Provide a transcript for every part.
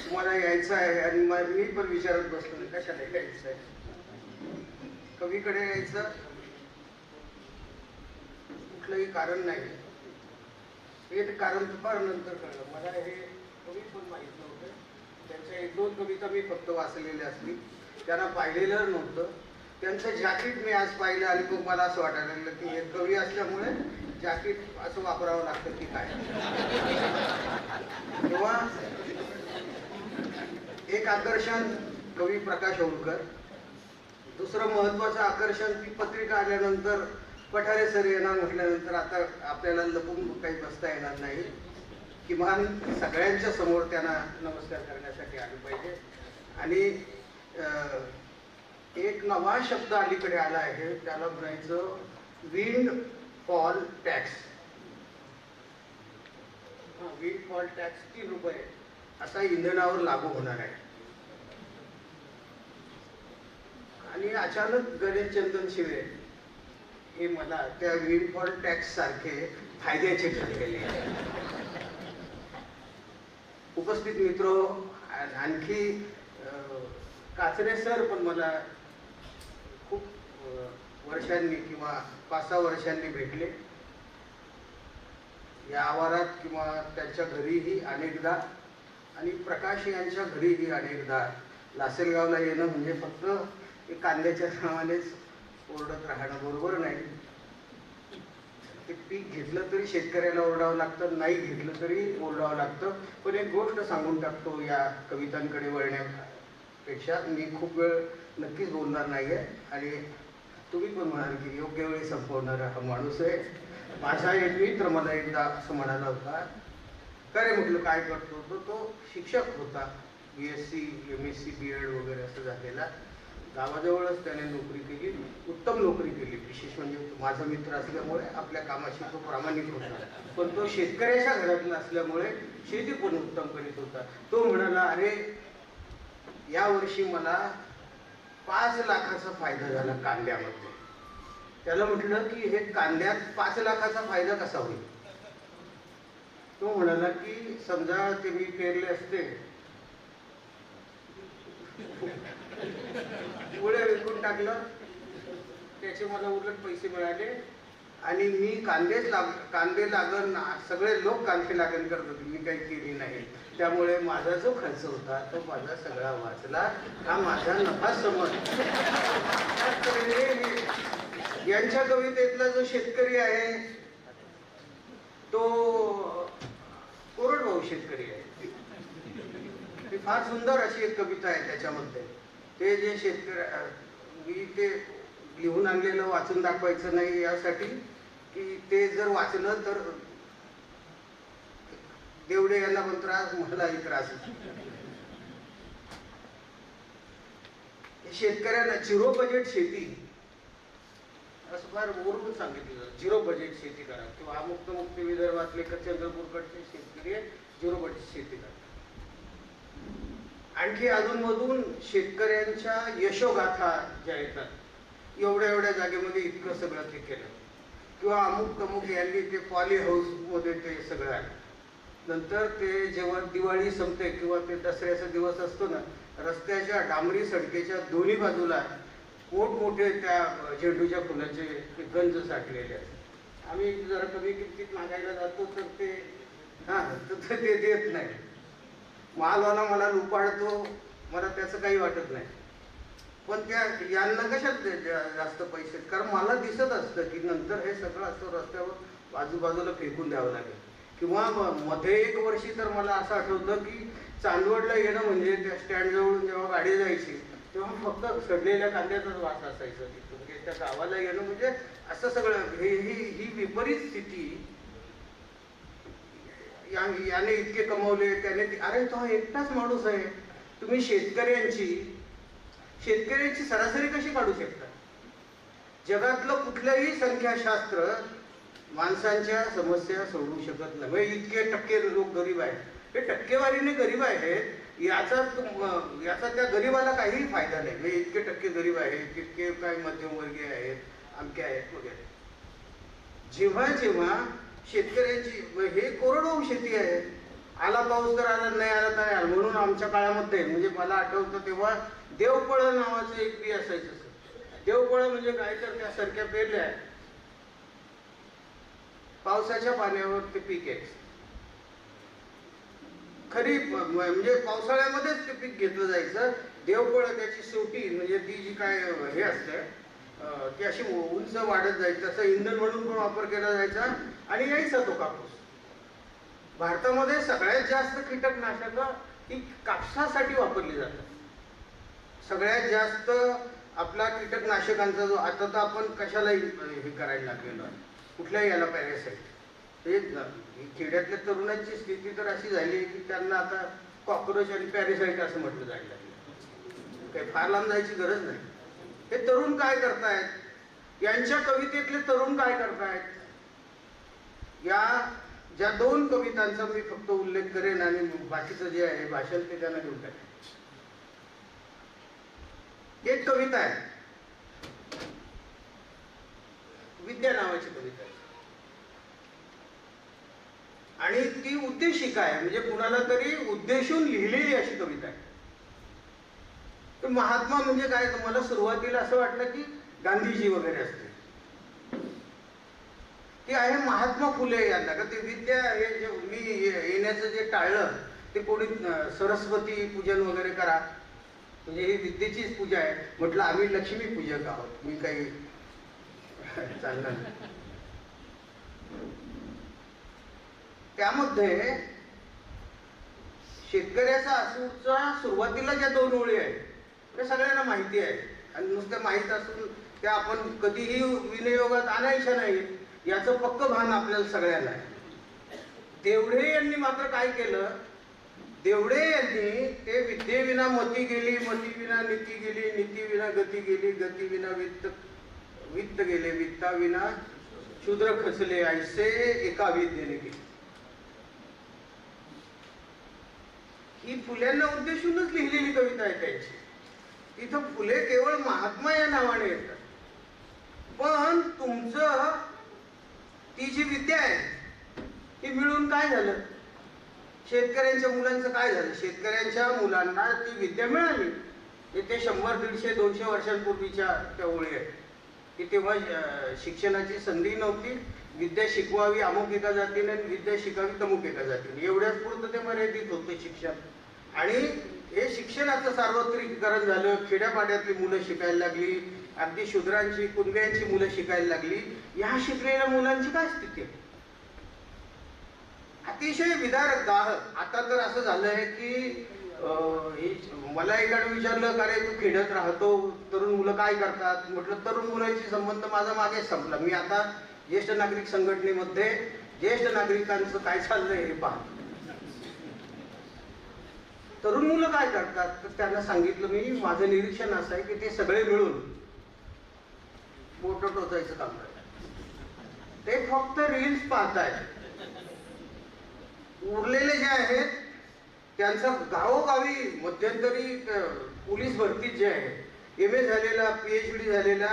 तुम्हाला यायचं आहे आणि मी पण विचारत बसलो कशाला यायचं आहे. कवीकडे यायचं कुठलंही कारण नाही. हे कारण फार नंतर कळलं मला. हे कवी पण माहीत नव्हतं. त्यांच्या 1-2 कविता मी फक्त वाचलेल्या असली, त्यांना पाहिलेलं नव्हतं. त्यांचं जॅकेट मी आज पाहिलं आणि मग मला असं वाटायला लागलं की हे कवी असल्यामुळे जॅकेट असं वापरावं लागतं की काय. तेव्हा एक आकर्षण कवी प्रकाश ओळकर, दुसरं महत्वाचं आकर्षण ती पत्रिका आल्यानंतर पठारे सर येणार म्हटल्यानंतर आता आपल्याला लपून काही बसता येणार नाही. किमान सगळ्यांच्या समोर त्यांना नमस्कार करण्यासाठी आले पाहिजे. आणि एक नवा शब्द अलीकडे आला आहे, त्याला म्हणायचं wind fall tax. Wind fall tax 3 रुपये असा इंधनावर लागू होणार आहे. आणि अचानक गणेश चंदन शिवे हे मला त्या विंड फॉल टॅक्स सारखे फायद्याचे ठरलेले आहे. उपस्थित मित्र, आणखी काचरे सर पण मला खूप वर्षांनी किंवा 5-6 वर्षांनी भेटले. या आवारात किंवा त्यांच्या घरीही अनेकदा, आणि प्रकाश यांच्या घरीही अनेकदा. लासलगावला येणं म्हणजे फक्त कांद्याच्या नावानेच ओरडत राहणं बरोबर नाही. ते पीक घेतलं तरी शेतकऱ्याला ओरडावं लागतं, नाही घेतलं तरी ओरडावं लागतं. पण एक गोष्ट सांगून टाकतो, या कवितांकडे वळण्यापेक्षा मी खूप वेळ नक्कीच बोलणार नाही आहे. आणि तुम्ही पण म्हणाल की योग्य वेळी संपवणारा हा माणूस आहे. माझा एक मित्र मला एकदा असं म्हणाला होता, का रे म्हटलं काय करतो, तो शिक्षक होता. BSc MSc BEd वगैरे असं झालेला. गावाजवळच त्याने नोकरी केली, उत्तम नोकरी केली. विशेष म्हणजे माझा मित्र असल्यामुळे आपल्या कामाशी तो प्रामाणिक होता. पण तो शेतकऱ्याच्या घरातला असल्यामुळे शेती पण उत्तम करीत होता. तो म्हणाला, अरे यावर्षी मला 5 लाखाचा फायदा झाला कांद्यामध्ये. त्याला म्हटलं की हे कांद्यात 5 लाखाचा फायदा कसा होईल. तो म्हणाला की समजा ते मी पेरले असते, पुढे विकून टाकलं, त्याचे मला उलट पैसे मिळाले. आणि मी कांदे लागण, सगळे लोक कांदे लागण करत होते, मी काही केली नाही. त्यामुळे माझा जो खर्च होता तो माझा सगळा वाचला. हा माझा नफा समज. यांच्या कवितेतला जो शेतकरी आहे तो कोरडवाहू शेतकरी आहे. ती फार सुंदर अशी एक कविता आहे त्याच्यामध्ये. ते जे शेतकरी, मी ते लिहून आणलेलं वाचून दाखवायचं नाही यासाठी की ते जर वाचलं तर देवडे यांना पण त्रास, मलाही त्रास. शेतकऱ्यांना 0 बजेट शेती असं फार वरून सांगितलं. 0 बजेट शेती करा, किंवा मुक्त विदर्भातले चंद्रपूरकडचे शेतकरी 0 बजेट शेती करा. आणखी अधूनमधून शेतकऱ्यांच्या यशोगाथा ज्या येतात, एवढ्या जागेमध्ये इतकं सगळं ते केलं, किंवा अमुक यांनी ते पॉली हाऊस मध्ये ते सगळं आहे. नंतर ते जेव्हा दिवाळी संपते किंवा ते दसऱ्याचा दिवस असतो ना, रस्त्याच्या डांबरी सडकेच्या दोन्ही बाजूला मोठमोठे त्या झेंडूच्या फुलाचे गंज साठलेले असतात. आम्ही जरा कमी किमतीत मागायला जातो तर ते देत नाही. मालवाला मला लुपाडतो, मला त्याचं काही वाटत नाही. पण त्या यांना कशात जास्त पैसे, कारण मला दिसत असतं की नंतर हे सगळं असं रस्त्यावर आजूबाजूला फेकून द्यावं लागेल. किंवा मध्ये एक वर्षी तर मला असं आठवतं की चांदवडला येणं म्हणजे त्या स्टँडजवळून जेव्हा गाडी जायची तेव्हा फक्त सडलेल्या कांद्याचाच वास असायचा तिथं. म्हणजे त्या गावाला येणं म्हणजे असं सगळं ही विपरीत स्थिती. याने इतके कमवले, त्याने, अरे तो एकटाच माणूस आहे. तुम्ही शेतकऱ्यांची सरासरी कशी काढू शकता. जगातलं कुठलंही संख्याशास्त्र माणसांच्या समस्या सोडवू शकत नाही. म्हणजे इतके टक्के लोक गरीब आहेत, हे टक्केवारीने गरीब आहेत याचा त्या गरीबाला काहीही फायदा नाही. म्हणजे इतके टक्के गरीब आहेत, तितके काय मध्यमवर्गीय आहेत, अमके आहेत वगैरे. जेव्हा शेतकऱ्यांची, हे कोरडवाहू शेती आहे, आला पाऊस तर आला, नाही आला तर आला. म्हणून आमच्या काळामध्ये म्हणजे मला आठवतं तेव्हा देवपळ नावाचं एक बी असायचं. देवपळ म्हणजे काय तर त्यासारख्या पेरल्या पावसाच्या पाण्यावर ते पीक यायचं. खरीप म्हणजे पावसाळ्यामध्येच ते पीक घेतलं जायचं. देवपळ त्याची शेवटी म्हणजे ती जी काय हे असते ती अशी उंच वाढत जायची. त्याचा इंधन म्हणून पण वापर केला जायचा आणि यायचा तो कापूस. भारतामध्ये सगळ्यात जास्त कीटकनाशक ही कापसासाठी वापरली जातात. सगळ्यात जास्त आपला कीटकनाशकांचा जो आता तर आपण कशाला हे करायला लागलेलो आहे, कुठल्याही याला पॅरासाईट. हे खेड्यातल्या तरुणांची स्थिती तर अशी झाली आहे की त्यांना आता कॉक्रोच आणि पॅरासाईट असं म्हटलं जायला लागलं. काही फार लांब जायची गरज नाही. हे तरुण काय करतायत, यांच्या कवितेतले तरुण काय करतायत, या ज्या 2 कवितांचा मी फक्त उल्लेख करेन आणि बाकीचं जे आहे भाषण ते त्यांना देऊन टाकेन. एक कविता आहे, विद्या नावाची कविता आहे आणि ती उद्देशिका आहे, म्हणजे कुणाला तरी उद्देशून लिहिलेली अशी कविता आहे. तर महात्मा म्हणजे काय, तुम्हाला सुरुवातीला असं वाटलं की गांधीजी वगैरे असते. ती आहे महात्मा फुले यांना. का ते विद्या हे जे मी येण्याचं जे टाळलं ते कोणी सरस्वती पूजन वगैरे करा म्हणजे ही विद्येचीच पूजा आहे. म्हटलं आम्ही लक्ष्मी पूजक आहोत, मी काही चालणार नाही. त्यामध्ये शेतकऱ्याचा असूचा सुरुवातीला ज्या 2 ओळी आहेत त्या सगळ्यांना माहिती आहे आणि नुसतं माहीत असून त्या आपण कधीही विनियोगात आणायच्या नाही याचं पक्क भान आपल्याला सगळ्यांना आहे. देवढे यांनी मात्र काय केलं, देवढे यांनी ते विद्येविना मती गेली, मतीविना नीती गेली, नीतीविना गती गेली, गतीविना वित्त गेले, वित्ताविना शूद्र खचले, ऐसे एका विद्येने केले. ही फुल्यांना उद्देशूनच लिहिलेली कविता आहे त्यांची. इथं फुले केवळ महात्मा या नावाने येतात, पण तुमचं ती जी विद्या आहे ती मिळून काय झालं, शेतकऱ्यांच्या मुलांचं काय झालं. शेतकऱ्यांच्या मुलांना ती विद्या मिळाली. ते 100, 150, 200 वर्षांपूर्वीच्या त्या ओळी आहेत की तेव्हा शिक्षणाची संधी नव्हती. विद्या शिकवावी अमुक एका जातीने, विद्या शिकावी तमुक एका जातीने, एवढ्याच पुरतं ते मर्यादित होतं शिक्षण. आणि हे शिक्षणाचं सार्वत्रिकीकरण झालं. खेड्यापाड्यातली मुलं शिकायला लागली, अगदी शूद्रांची कुणब्यांची मुलं शिकायला लागली. या शिकलेल्या मुलांची काय स्थिती आहे, अतिशय विदारक दाहक. आता तर असं झालंय की मला एकाने विचारलं, का रे तू खेड्यात राहतो, तरुण मुलं काय करतात. म्हटलं तरुण मुलांशी संबंध माझा मागेच संपला. मी आता ज्येष्ठ नागरिक संघटनेमध्ये ज्येष्ठ नागरिकांचं काय चाललंय हे पाहतो. तरुण मुलं काय करतात तर त्यांना सांगितलं मी, माझं निरीक्षण असं आहे की ते सगळे मिळून बोटं टोचायचं काम करतात. ते फक्त रील्स पाहतायत. उरलेले जे आहेत त्यांचं गावोगावी मध्यंतरी पोलीस भरतीत जे आहे MA झालेला, PhD झालेला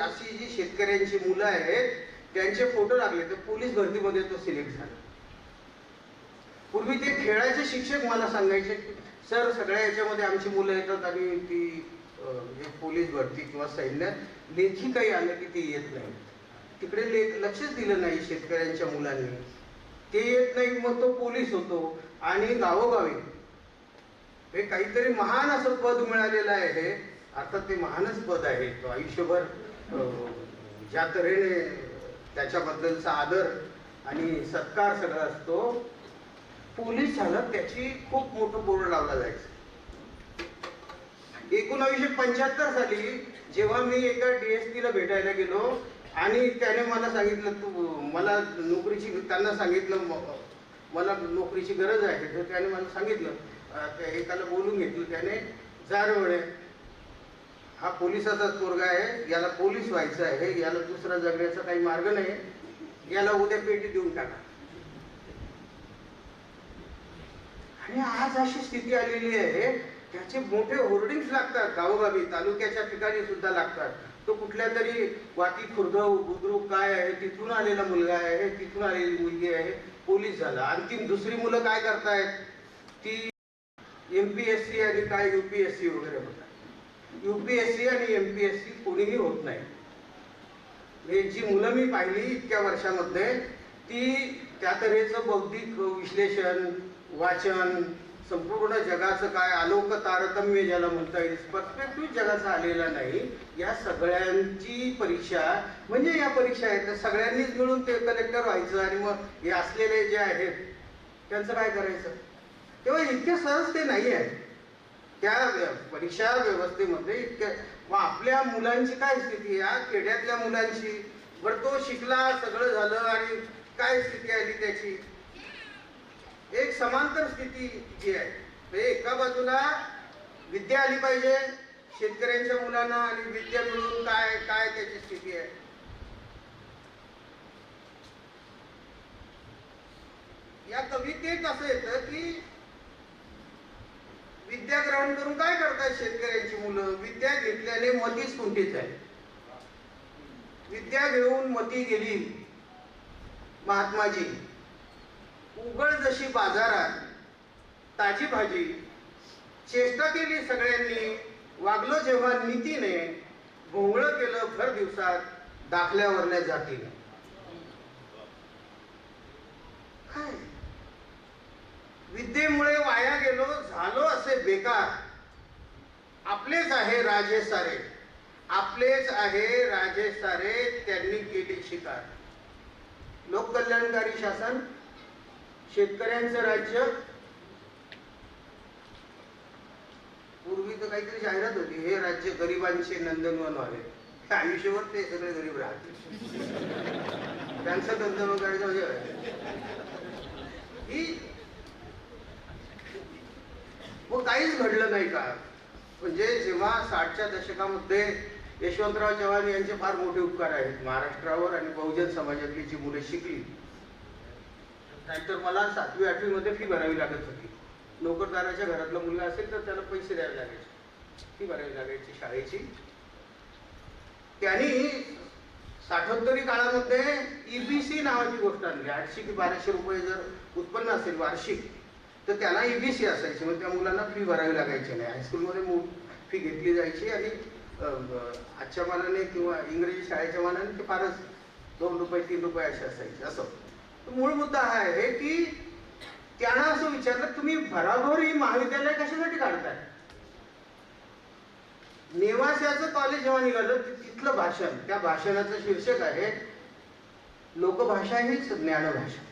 अशी जी शेतकऱ्यांची मुलं आहेत त्यांचे फोटो लागले तर पोलीस भरतीमध्ये तो सिलेक्ट झाला. पूर्वी ते खेळाचे शिक्षक मला सांगायचे की सर सगळ्या याच्यामध्ये आमची मुलं येतात आणि ती म्हणजे पोलीस भरती किंवा सैन्यात लेखी काही आलं की ते येत नाही. तिकडे लक्षच दिलं नाही शेतकऱ्यांच्या मुलांनी. ते येत नाही, मग तो पोलीस होतो आणि गावोगावी हे काहीतरी महान असं पद मिळालेलं आहे. हे अर्थात ते महानच पद आहे. तो आयुष्यभर ज्या तऱ्हेने त्याच्याबद्दलचा आदर आणि सत्कार सगळा असतो. पोलीस झाला त्याची खूप मोठं बोर्ड लावला जायचं. 1975 साली जेव्हा मी एका DSP ला भेटायला गेलो आणि त्याने मला सांगितलं तू मला नोकरीची, त्यांना सांगितलं मला नोकरीची गरज आहे. तर त्याने मला सांगितलं, त्या एकाला बोलून घेतलं त्याने, जारवळे हा पोलिसाचाच पोरगा आहे, याला पोलीस व्हायचं आहे, याला दुसरा जगण्याचा काही मार्ग नाही, याला उद्या पेटी देऊन टाका. आणि आज अशी स्थिती आलेली आहे त्याचे मोठे होर्डिंग्स लागतात गावोगावी, तालुक्याच्या ठिकाणी सुद्धा लागतात. तो कुठल्या तरी वाटी खुर्द बुद्रुक काय आहे तिथून आलेला मुलगा आहे, तिथून आलेली मुलगी आहे, पोलीस झाला. अंतिम दुसरी मुलं काय करतायत, ती MPSC आणि काय UPSC वगैरे होतात. UPSC आणि MPSC कोणीही होत नाही. हे जी मुलं मी पाहिली इतक्या वर्षामध्ये, ती त्या तऱ्हेचं बौद्धिक विश्लेषण, वाचन, संपूर्ण जगाचं काय आलोक तारतम्य ज्याला म्हणता येईल, पर्स्पेक्टिव्ह जगाचा आलेला नाही. या सगळ्यांची परीक्षा म्हणजे या परीक्षा आहेत त्या सगळ्यांनीच मिळून ते कलेक्टर व्हायचं आणि मग हे असलेले जे आहेत त्यांचं काय करायचं. तेव्हा इतक्या सहज ते नाही आहे त्या परीक्षा व्यवस्थेमध्ये. इतक्या मग आपल्या मुलांची काय स्थिती, या खेड्यातल्या मुलांची, बरं तो शिकला सगळं झालं आणि काय स्थिती आली त्याची. एक समांतर स्थिती जी आहे. एका बाजूला विद्या आली पाहिजे शेतकऱ्यांच्या मुलांना आणि विद्या मिळून काय काय त्याची स्थिती आहे. या कवितेत असं येतं की विद्या ग्रहण करून काय करतात शेतकऱ्यांची मुलं. विद्या घेतल्याने मतीच कुंठीत आहे. विद्या घेऊन मती गेली महात्माजी. उघड जशी बाजारात ताजी भाजी. चेष्टा केली सगळ्यांनी वागलो जेव्हा नीतीने. भोंगळं केलं भर दिवसात दाखल्यावरल्या जातीने. काय विद्येमुळे वाया गेलो झालो असे बेकार. आपलेच आहे राजे सारे. आपलेच आहे राजे सारे त्यांनी केली शिकार. लोककल्याणकारी शासन, शेतकऱ्यांचं राज्य. पूर्वी तर काहीतरी जाहिरात होती, हे राज्य गरिबांचे नंदनवन व्हावे. आयुष्यभर ते सगळे गरीब राहतील, त्यांचं नंदनवन करायचं म्हणजे ही. मग काहीच घडलं नाही का. म्हणजे जेव्हा 60च्या दशकामध्ये यशवंतराव चव्हाण यांचे फार मोठे उपकार आहेत महाराष्ट्रावर आणि बहुजन समाजातली जी मुले शिकली. नाहीतर मला 7वी 8वी मध्ये फी भरावी लागत होती. नोकरदाराच्या घरातला मुलगा असेल तर त्याला पैसे द्यावे लागायचे, फी भरावी लागायची शाळेची. त्यांनी 70 काळामध्ये EBC नावाची गोष्ट आणली. 800 की 1200 रुपये जर उत्पन्न असेल वार्षिक तर त्याला EBC असायची. मग त्या मुलांना फी भरावी लागायची नाही. हायस्कूलमध्ये फी घेतली जायची आणि आजच्या मानाने किंवा इंग्रजी शाळेच्या मानाने ते फारच 2 रुपये 3 रुपये असे असायचे. असं मूळ मुद्दा हा आहे की त्यांना असं विचारलं तुम्ही भराभर ही महाविद्यालय कशासाठी काढताय. नेवास्याचं कॉलेज जेव्हा निघालं तिथलं भाषण, त्या भाषणाचं शीर्षक आहे लोकभाषा हीच ज्ञानभाषा.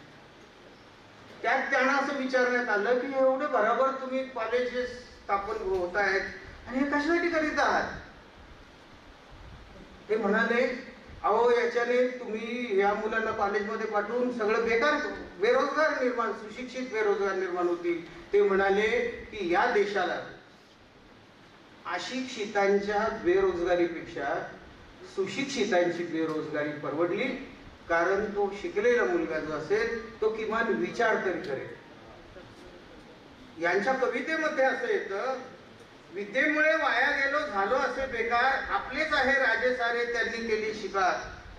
त्यात त्यांना असं विचारण्यात आलं की एवढे बरोबर तुम्ही कॉलेजेस स्थापन होत आहेत आणि हे कशासाठी करीत आहात. ते म्हणाले अहो याच्याने तुम्ही या मुलांना कॉलेजमध्ये पाठवून सगळं बेकार बेरोजगार निर्माण, सुशिक्षित बेरोजगार निर्माण होतील. ते म्हणाले की या देशाला अशिक्षितांच्या बेरोजगारीपेक्षा सुशिक्षितांची बेरोजगारी परवडली. कारण तो शिकलेला मुलगा जो असेल तो किमान विचार तरी करेल. यांच्या कवितेमध्ये असं येतं विद्येमुळे वाया गेलो झालो असे बेकार. आपलेच आहे राजे सारे त्यांनी केली शिकार.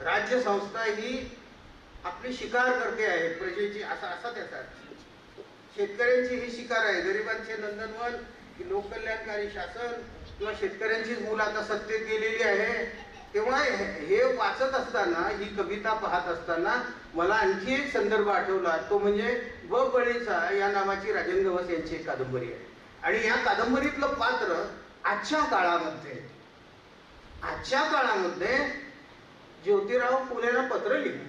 राज्य संस्था ही आपली शिकार करते आहे प्रजेची. असा त्याचा शेतकऱ्यांची ही शिकार आहे. गरिबांचे नंदनवन की लोककल्याणकारी शासन किंवा शेतकऱ्यांचीच मुलं आता सत्तेत गेलेली आहे. तेव्हा हे वाचत असताना, ही कविता पाहत असताना मला आणखी एक संदर्भ आठवला. तो म्हणजे ब बळीचा या नावाची राजेंद्र वस यांची एक कादंबरी आहे. आणि या कादंबरीतलं पात्र आजच्या काळामध्ये ज्योतिराव फुलेला पत्र लिहिलं.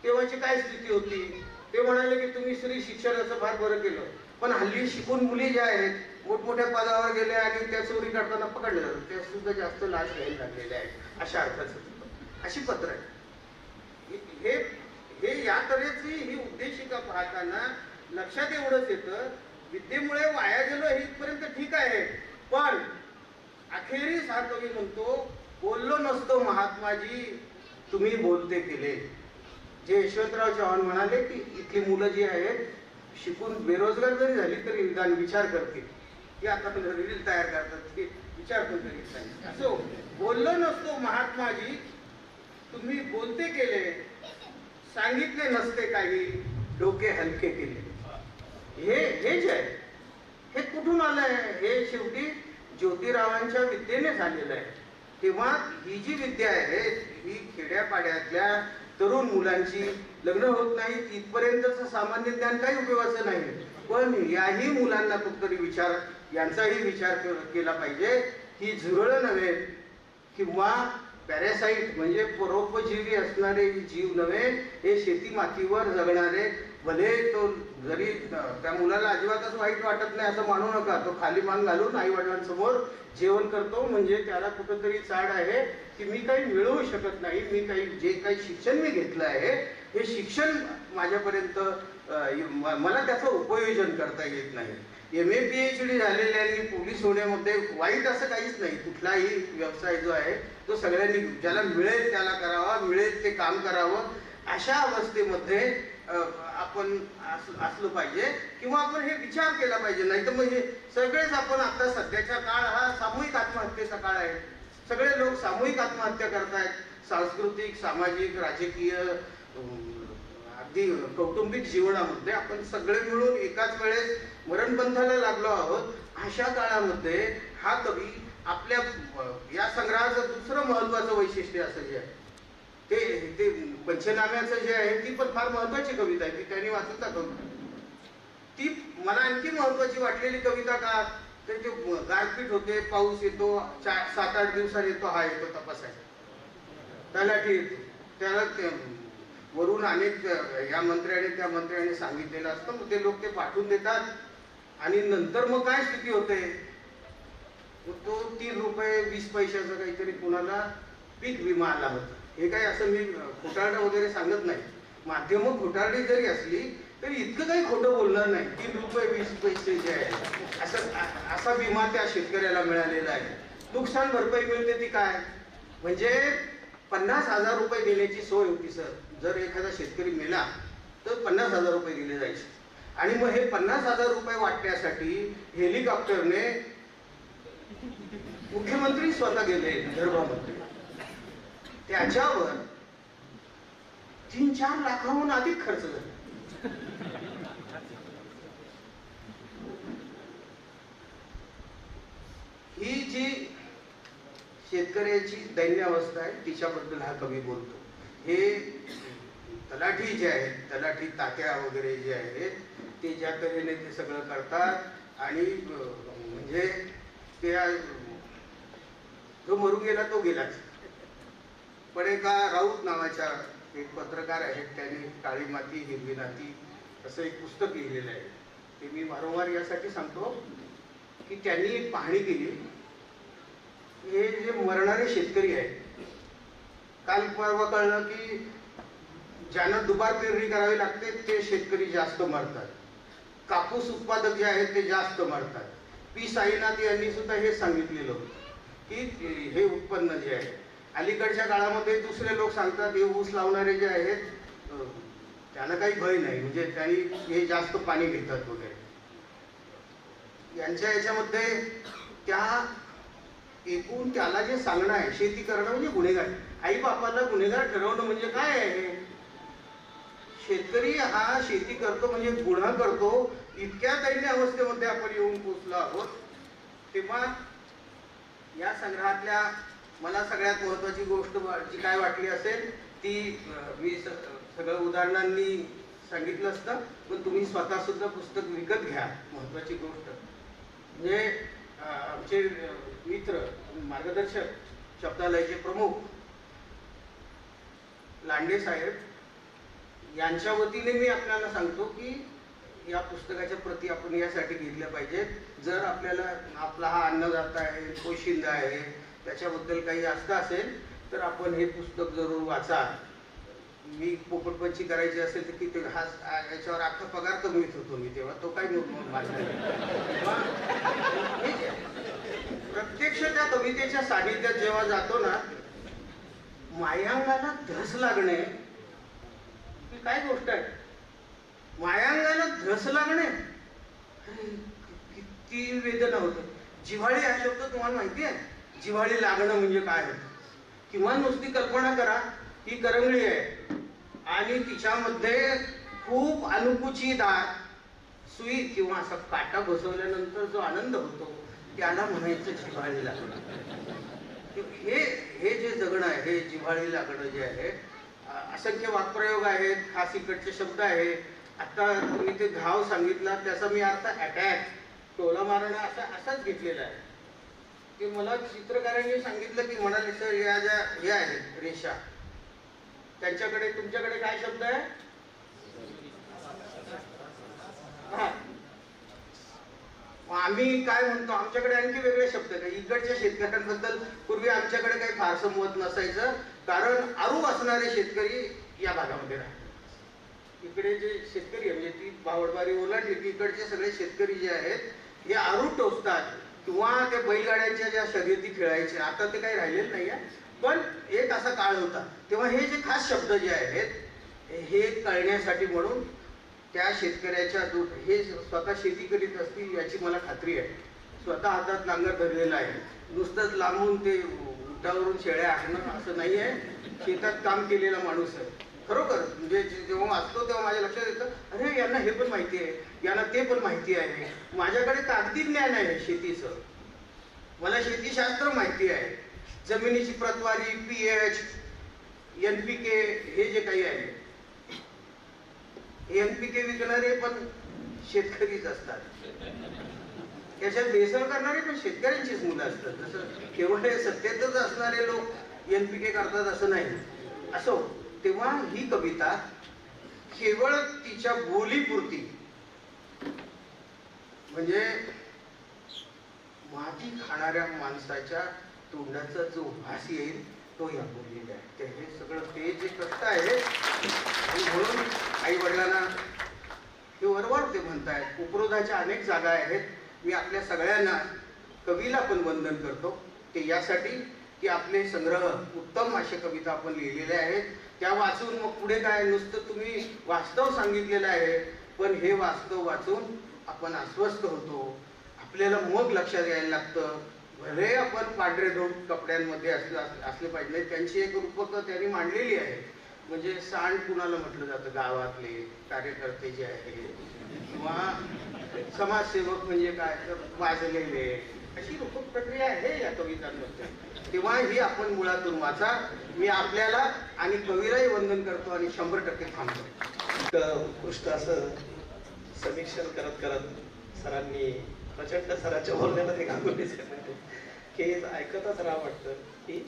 तेव्हाची काय स्थिती होती. ते म्हणाले की तुम्ही स्त्री शिक्षणाचं फार बरं केलं, पण हल्ली शिकून मुली ज्या आहेत मोठमोठ्या पदावर गेल्या आणि त्या चोरी करताना पकडल्या जातात, त्या सुद्धा जास्त लाच घ्यायला लागलेल्या आहेत. अशा अर्थाचं अशी पत्र आहे. हे या तऱ्हेची ही उद्देशिका पाहताना लक्षात एवढंच येतं विद्येमुळे वाया गेलो हे इथपर्यंत ठीक आहे, पण अखेरीस हा कवी म्हणतो बोललो नसतो महात्माजी तुम्ही बोलते केले. जे यशवंतराव चव्हाण म्हणाले की इथली मुलं जी आहेत शिकून बेरोजगार जरी झाली तरी निदान विचार करतील. की आता रील तयार करतात की विचार पण करीत नाही. असो बोललो नसतो महात्माजी तुम्ही बोलते केले. सांगितले नसते काही डोके हलके केले. हे जे आहे हे कुठून आलं. आलंय, हे शेवटी ज्योतिरावांच्या विद्येने झालेलं आहे. तेव्हा ही जी विद्या आहे ही खेड्यापाड्यातल्या तरुण मुलांची लग्न होत नाही इथपर्यंतच सामान्य ज्ञान काही उपयोगाचं नाही. पण याही मुलांना कुठतरी विचार, यांचाही विचार केला पाहिजे की झुरळ नव्हे किंवा पॅरासाईट म्हणजे परोपजीवी असणारे जीव नव्हे, हे शेती मातीवर जगणारे, भले तो जरी त्या मुलाला अजिबातच वाईट वाटत नाही असं मानू नका, तो खाली मान घालून आई वडिलांसमोर जेवण करतो म्हणजे त्याला कुठंतरी चाड आहे की मी काही मिळवू शकत नाही, मी काही जे काही शिक्षण मी घेतलं आहे हे शिक्षण माझ्यापर्यंत मला त्याचं उपयोजन करता येत नाही. MA PhD झालेल्यांनी पोलीस होण्यामध्ये वाईट असं काहीच नाही. कुठलाही व्यवसाय जो आहे तो सगळ्यांनी ज्याला मिळेल त्याला करावा, मिळेल ते काम करावं, अशा अवस्थेमध्ये आपण असलं पाहिजे किंवा आपण हे विचार केला पाहिजे. नाही तर म्हणजे सगळेच आपण आता सध्याचा काळ हा सामूहिक आत्महत्येचा काळ आहे. सगळे लोक सामूहिक आत्महत्या करतायत. सांस्कृतिक, सामाजिक, राजकीय, अगदी कौटुंबिक जीवनामध्ये आपण सगळे मिळून एकाच वेळेस मरणपंथाला लागलो आहोत. अशा काळामध्ये हा कवी आपल्या या संग्रहाचं दुसरं महत्वाचं वैशिष्ट्य असं जे आहे ते पंचनाम्याचं जे आहे ती पण फार महत्वाची कविता आहे. ती त्यांनी वाचून दाखवली. ती मला आणखी महत्वाची वाटलेली कविता का, तर ते गारपीट होते, पाऊस येतो, 7-8 दिवसांनी येतो, हा येतो तपासायचा, त्याला ठीक त्याला वरून अनेक या मंत्र्याने त्या मंत्र्याने सांगितलेलं असतं, मग ते लोक ते पाठवून देतात आणि नंतर मग काय स्थिती होते, तो 3 रुपये 20 पैशाचा काहीतरी कुणाला पीक विमा आला होता. हे काय असं मी खोटारडं वगैरे सांगत नाही. माध्यमं खोटारडी जरी असली तरी इतकं काही खोटं बोलणार नाही. 3 रुपये 20 पैसे जे आहे असा विमा त्या शेतकऱ्याला मिळालेला आहे. नुकसान भरपाई मिळते ती काय, म्हणजे 50,000 रुपये देण्याची सोय होती सर. जर एखादा शेतकरी मेला तर 50,000 रुपये दिले जायचे आणि मग हे 50,000 रुपये वाटण्यासाठी हेलिकॉप्टरने मुख्यमंत्री स्वतः गेले विदर्भामध्ये. त्याच्यावर 3-4 लाखाहून अधिक खर्च झाला. ही जी शेतकऱ्याची दैन्य अवस्था आहे तिच्याबद्दल हा कवी बोलतो. हे तलाठी जे आहेत, तलाठी तात्या वगैरे जे आहेत ते ज्या तऱ्हेने ते सगळं करतात आणि म्हणजे ते जो मरून गेला तो गेलाच. पण एका राऊत नावाच्या एक पत्रकार आहेत, त्यांनी काळी माती हिरवी नाती असं एक पुस्तक लिहिलेलं आहे. ते मी वारंवार यासाठी सांगतो की त्यांनी एक पाहणी केली. हे जे मरणारे शेतकरी आहेत, काल परवा कळलं की ज्यांना दुबार पेरणी करावी लागते ते शेतकरी जास्त मरतात. कापूस उत्पादक जे आहेत ते जास्त मरतात. पी साईनाथ यांनी सुद्धा हे सांगितलेलं होतं की हे उत्पन्न जे आहे अलीकडच्या काळामध्ये दुसरे लोक सांगतात हे ऊस लावणारे जे आहेत त्यांना काही भय नाही, म्हणजे त्यांनी हे जास्त पाणी घेतात वगैरे. यांच्या याच्यामध्ये त्या एकूण त्याला जे सांगणं आहे शेती करणं म्हणजे गुन्हेगार. आई बापाला गुन्हेगार ठरवणं म्हणजे काय आहे. शेतकरी हा शेती करतो म्हणजे गुन्हा करतो. इतक्या दैन्य अवस्थेमध्ये आपण येऊन पोचलो आहोत. तेव्हा या संग्रहातल्या मला सगळ्यात महत्वाची गोष्ट जी काय वाटली असेल ती मी सगळं उदाहरणांनी सांगितलं असतं, पण तुम्ही स्वतः सुद्धा पुस्तक विकत घ्या. महत्वाची गोष्ट म्हणजे आमचे मित्र मार्गदर्शक शब्दालयाचे प्रमुख लांडे साहेब यांच्या वतीने मी आपल्याला सांगतो की या पुस्तकाच्या प्रती आपण यासाठी घेतल्या पाहिजेत. जर आपल्याला आपला हा अन्नदाता आहे, पोशिंदा आहे, त्याच्याबद्दल काही असतं असेल तर आपण हे पुस्तक जरूर वाचा. मी पोपटपंची करायची असेल तर किती हा याच्यावर अख्खा पगार कमवीत होतो मी तेव्हा, तो काही प्रत्यक्ष त्या कवितेच्या साहित्यात जेव्हा जातो ना, मायांगाला धस लागणे ही काय गोष्ट आहे. मायांगाला धस लागणे किती वेदना होत. जिव्हाळी हा शब्द तुम्हाला माहिती आहे. जिव्हाळी लागणं म्हणजे काय होतं. किंवा नुसती कल्पना करा, ही करंगळी आहे आणि तिच्यामध्ये खूप अणकुचीदार सुई किंवा असा काटा बसवल्यानंतर जो आनंद होतो त्याला म्हणायचं जिव्हाळी लागणं. हे हे जे जगणं आहे, हे जिव्हाळी लागणं जे आहे, असंख्य वाक्प्रयोग आहेत, खास इकडचे शब्द आहे. आता तुम्ही ते घाव सांगितला त्याचा मी अर्थ अटॅक, टोला मारणं असाच घेतलेला आहे. की मला चित्रकारांनी सांगितलं की म्हणाले सर या ज्या हे आहेत रेषा, त्यांच्याकडे तुमच्याकडे काय शब्द आहे? हा, आम्ही काय म्हणतो आमच्याकडे आणखी वेगळे शब्द काय. इकडच्या शेतकऱ्यांबद्दल पूर्वी आमच्याकडे काही फारसं मत नसायचं, कारण आरू असणारे शेतकरी या भागामध्ये राहतात. इकडे जे शेतकरी म्हणजे ती भावडबारी ओलांडली की इकडचे सगळे शेतकरी जे आहेत हे आरू टोचतात किंवा ते बैलगाड्यांच्या ज्या शर्यती खेळायचे, आता ते काही राहिलेलं नाही आहे. पण एक असा काळ होता तेव्हा हे जे खास शब्द जे आहेत हे कळण्यासाठी म्हणून त्या शेतकऱ्याच्या हे स्वतः शेती करीत असतील याची मला खात्री आहे. स्वतः हातात नांगर धरलेला आहे, नुसतंच लांबून ते उठावरून शेळ्या आणणं असं नाही आहे. शेतात काम केलेला माणूस आहे खरोखर. म्हणजे जेव्हा वाचतो तेव्हा माझ्या लक्षात येतं, अरे यांना हे पण माहिती आहे, यांना ते पण माहिती आहे. माझ्याकडे कागदी ज्ञान आहे शेतीचं, मला शेतीशास्त्र माहिती आहे, जमिनीची प्रतवारी, पीएच, NPK हे जे काही आहे. NPK विकणारे पण शेतकरीच असतात, त्याच्यात भेसळ करणारे पण शेतकऱ्यांचीच मुलं असतात. जसं केवळ सत्तेतच असणारे लोक NPK करतात असं नाही. असो, तेव्हा ही कविता केवळ तिच्या बोलीपुरती, म्हणजे माती खाणाऱ्या माणसाच्या तोंडाचा जो वास येईल तो या बोलीत आहे. ते हे सगळं ते जे कष्ट आहे, म्हणून आई वडिलांना हे वरवर ते म्हणतायत. उपरोधाच्या अनेक जागा आहेत. मी आपल्या सगळ्यांना, कवीला पण वंदन करतो. ते यासाठी की आपले संग्रह उत्तम अशा कविता आपण लिहिलेल्या आहेत, त्या वाचून मग पुढे काय, नुसतं तुम्ही वास्तव सांगितलेलं आहे, पण हे वास्तव वाचून आपण अस्वस्थ होतो. आपल्याला मग लक्षात यायला लागतं, भले आपण पांढरे धोट कपड्यांमध्ये असले पाहिजे. त्यांची एक रूपक त्यांनी मांडलेली आहे. म्हणजे सांड कुणाला म्हटलं जातं, गावातले कार्यकर्ते जे आहेत किंवा समाजसेवक म्हणजे काय तर वाजलेले, अशी रूपक प्रक्रिया आहे या कवितांमध्ये. तेव्हा ही आपण मुळातून वाचा. मी आपल्याला आणि कवीलाही वंदन करतो आणि 100% थांबतो. उत्कृष्ट असं समीक्षण करत करत सरांनी प्रचंड सरांच्या बोलण्यामध्ये घालून की ऐकतच राहा वाटतं की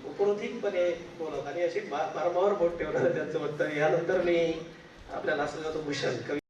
उपरोधिकपणे बोलत आणि अशी बारमावर बोट ठेवणार त्यांचं म्हणतं. यानंतर मी आपल्याला असं जातो भूषण कवी